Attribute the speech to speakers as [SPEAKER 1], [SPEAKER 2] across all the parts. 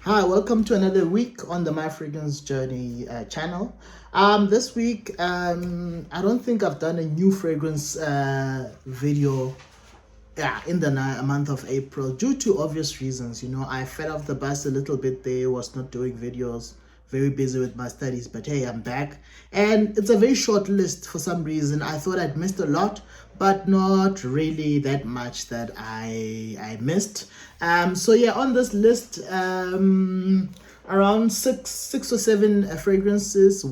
[SPEAKER 1] Hi, welcome to another week on the My Fragrance Journey channel. This week, I don't think I've done a new fragrance video in the month of April due to obvious reasons. You know, I fell off the bus a little bit there, was not doing videos, very busy with my studies, but hey, I'm back. And it's a very short list for some reason. I thought I'd missed a lot, but not really that much that I missed. So yeah, on this list, around six or seven fragrances,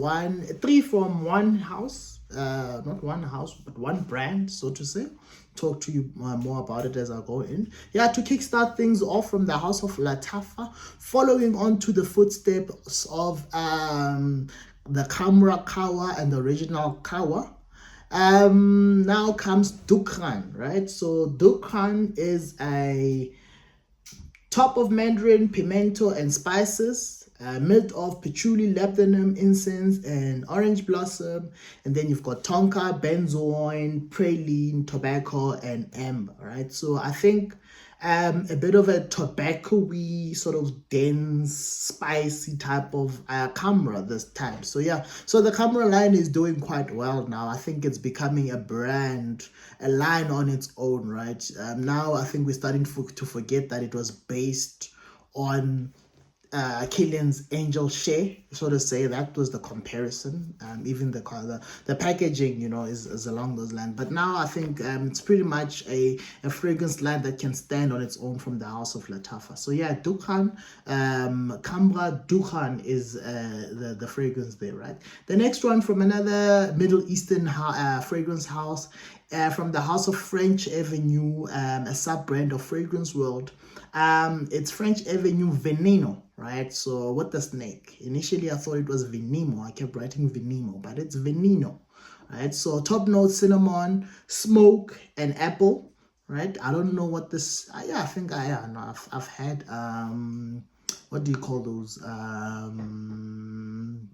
[SPEAKER 1] three from one house, not one house, but one brand, so to say. Talk to you more about it as I go in. Yeah, to kickstart things off from the house of Lataffa, following on to the footsteps of the Khamrah Kawa and the original Kawa. Now comes Dukhan, right? So Dukhan is a top of mandarin, pimento, and spices. Mid of patchouli, labdanum, incense, and orange blossom. And then you've got tonka, benzoin, praline, tobacco, and amber, right? So I think a bit of a tobacco-y, sort of dense, spicy type of Khamrah this time. So yeah, so the Khamrah line is doing quite well now. I think it's becoming a brand, a line on its own, right? Now I think we're starting to forget that it was based on Killian's Angel Share, so to say. That was the comparison. Even the packaging, you know, is along those lines. But now I think it's pretty much a fragrance line that can stand on its own from the house of Lataffa. So yeah, Dukhan, Khamrah Dukhan is the fragrance there, right? The next one from another Middle Eastern fragrance house, from the house of French Avenue, a sub-brand of Fragrance World. It's French Avenue Veneno, right? So with the snake. Initially, I thought it was Venimo. I kept writing Venimo, but it's Veneno, right? So top notes, cinnamon, smoke, and apple, right? I don't know what this. Yeah, I think I've had what do you call those?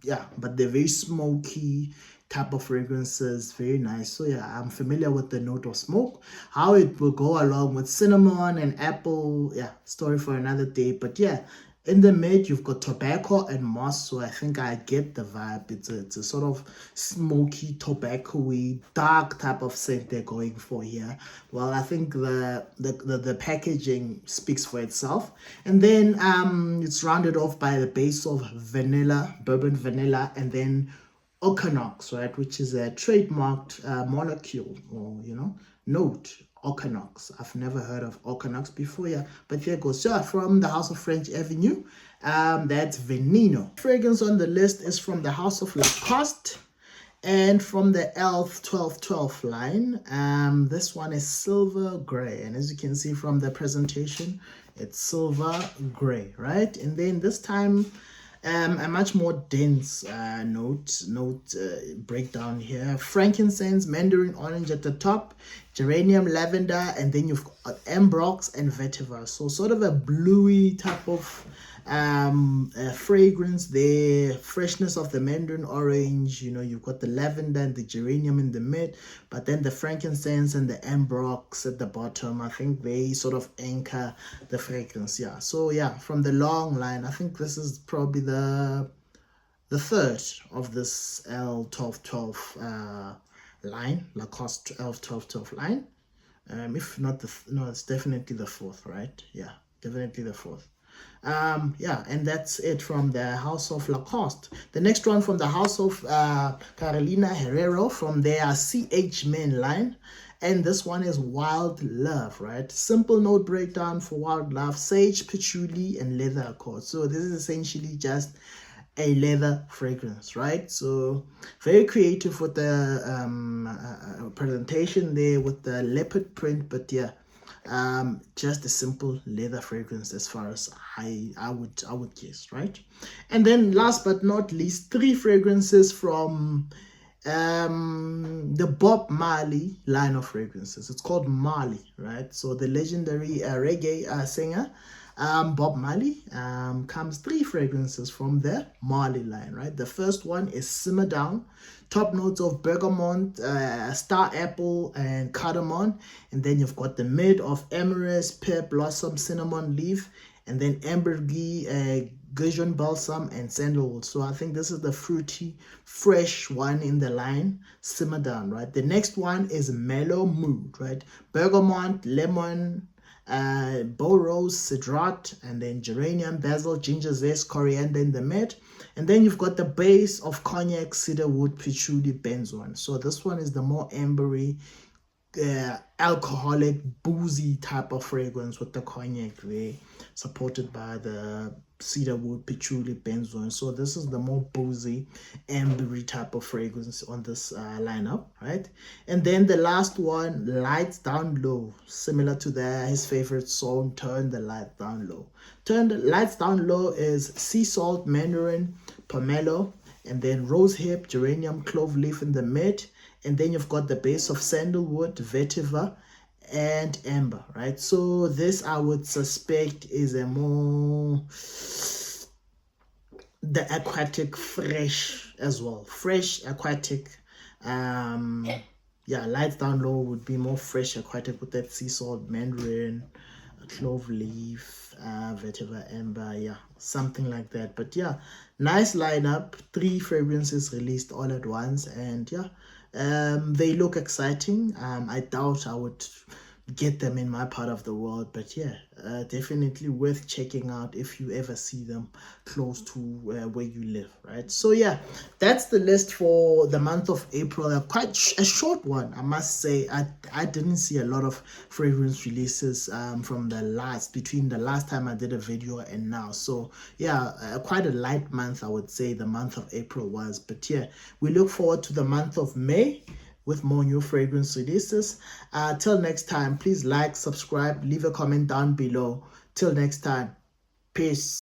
[SPEAKER 1] Yeah, but they're very smoky type of fragrances, very nice. So yeah, I'm familiar with the note of smoke, how it will go along with cinnamon and apple. Yeah, story for another day. But yeah, in the mid you've got tobacco and moss, so I think I get the vibe. It's a sort of smoky, tobacco-y, dark type of scent they're going for here. Well, I think the packaging speaks for itself. And then it's rounded off by the base of vanilla, bourbon vanilla, and then Okanox, right, which is a trademarked molecule, or note. Okanox. I've never heard of Okanox before, yeah, but here goes. So from the house of French Avenue, that's Veneno. Fragrance on the list is from the house of Lacoste and from the Elf 1212 line. This one is silver gray, and as you can see from the presentation, it's silver gray, right? And then this time a much more dense note breakdown here. Frankincense, mandarin orange at the top, geranium, lavender, and then you've got ambrox and vetiver. So sort of a bluey type of fragrance there. Freshness of the mandarin orange, you've got the lavender and the geranium in the mid, but then the frankincense and the ambrox at the bottom. I think they sort of anchor the fragrance. Yeah, so yeah, from the long line, I think this is probably the third of this L1212 line, Lacoste L1212 line. If not no, it's definitely the fourth, right? Yeah, definitely the fourth. Yeah, and that's it from the house of Lacoste. The next one from the house of Carolina Herrera, from their CH Men line, and this one is Wild Love, right? Simple note breakdown for Wild Love: sage, patchouli, and leather accord. So this is essentially just a leather fragrance, right? So very creative with the presentation there with the leopard print, but yeah, just a simple leather fragrance as far as I would guess, right? And then last but not least, three fragrances from the Bob Marley line of fragrances. It's called Marley, right? So the legendary reggae singer Bob Marley, comes three fragrances from the Marley line, right? The first one is Simmer Down, top notes of bergamot, star apple, and cardamom. And then you've got the mid of amorous, pear blossom, cinnamon leaf, and then ambergris, gurjon balsam, and sandalwood. So I think this is the fruity, fresh one in the line. Simmer down, right? The next one is mellow mood, right? Bergamot, lemon, bow rose, cedrat, and then geranium, basil, ginger zest, coriander in the mid. And then you've got the base of cognac, cedarwood, patchouli, benzoin. So this one is the more ambery, alcoholic, boozy type of fragrance with the cognac there, supported by the cedarwood, patchouli, benzoin. So this is the more boozy, ambery type of fragrance on this lineup, right? And then the last one, lights down low, similar to his favorite song, Turn the Light Down Low. Turn the Lights Down Low is sea salt, mandarin, pomelo, and then rose hip, geranium, clove leaf in the mid. And then you've got the base of sandalwood, vetiver, and amber, right? So this I would suspect is a more the aquatic fresh as well. Fresh aquatic. Yeah, lights down low would be more fresh aquatic with that sea salt, mandarin, clove leaf, vetiver, amber, yeah, something like that. But yeah, nice lineup, 3 fragrances released all at once, and yeah, they look exciting. I doubt I would get them in my part of the world, but yeah, definitely worth checking out if you ever see them close to where you live, right? So yeah, that's the list for the month of April. Quite a short one, I must say. I didn't see a lot of fragrance releases from between the last time I did a video and now. So yeah, quite a light month, I would say the month of April was. But yeah, we look forward to the month of May with more new fragrance releases. Till next time, please like, subscribe, leave a comment down below. Till next time, peace.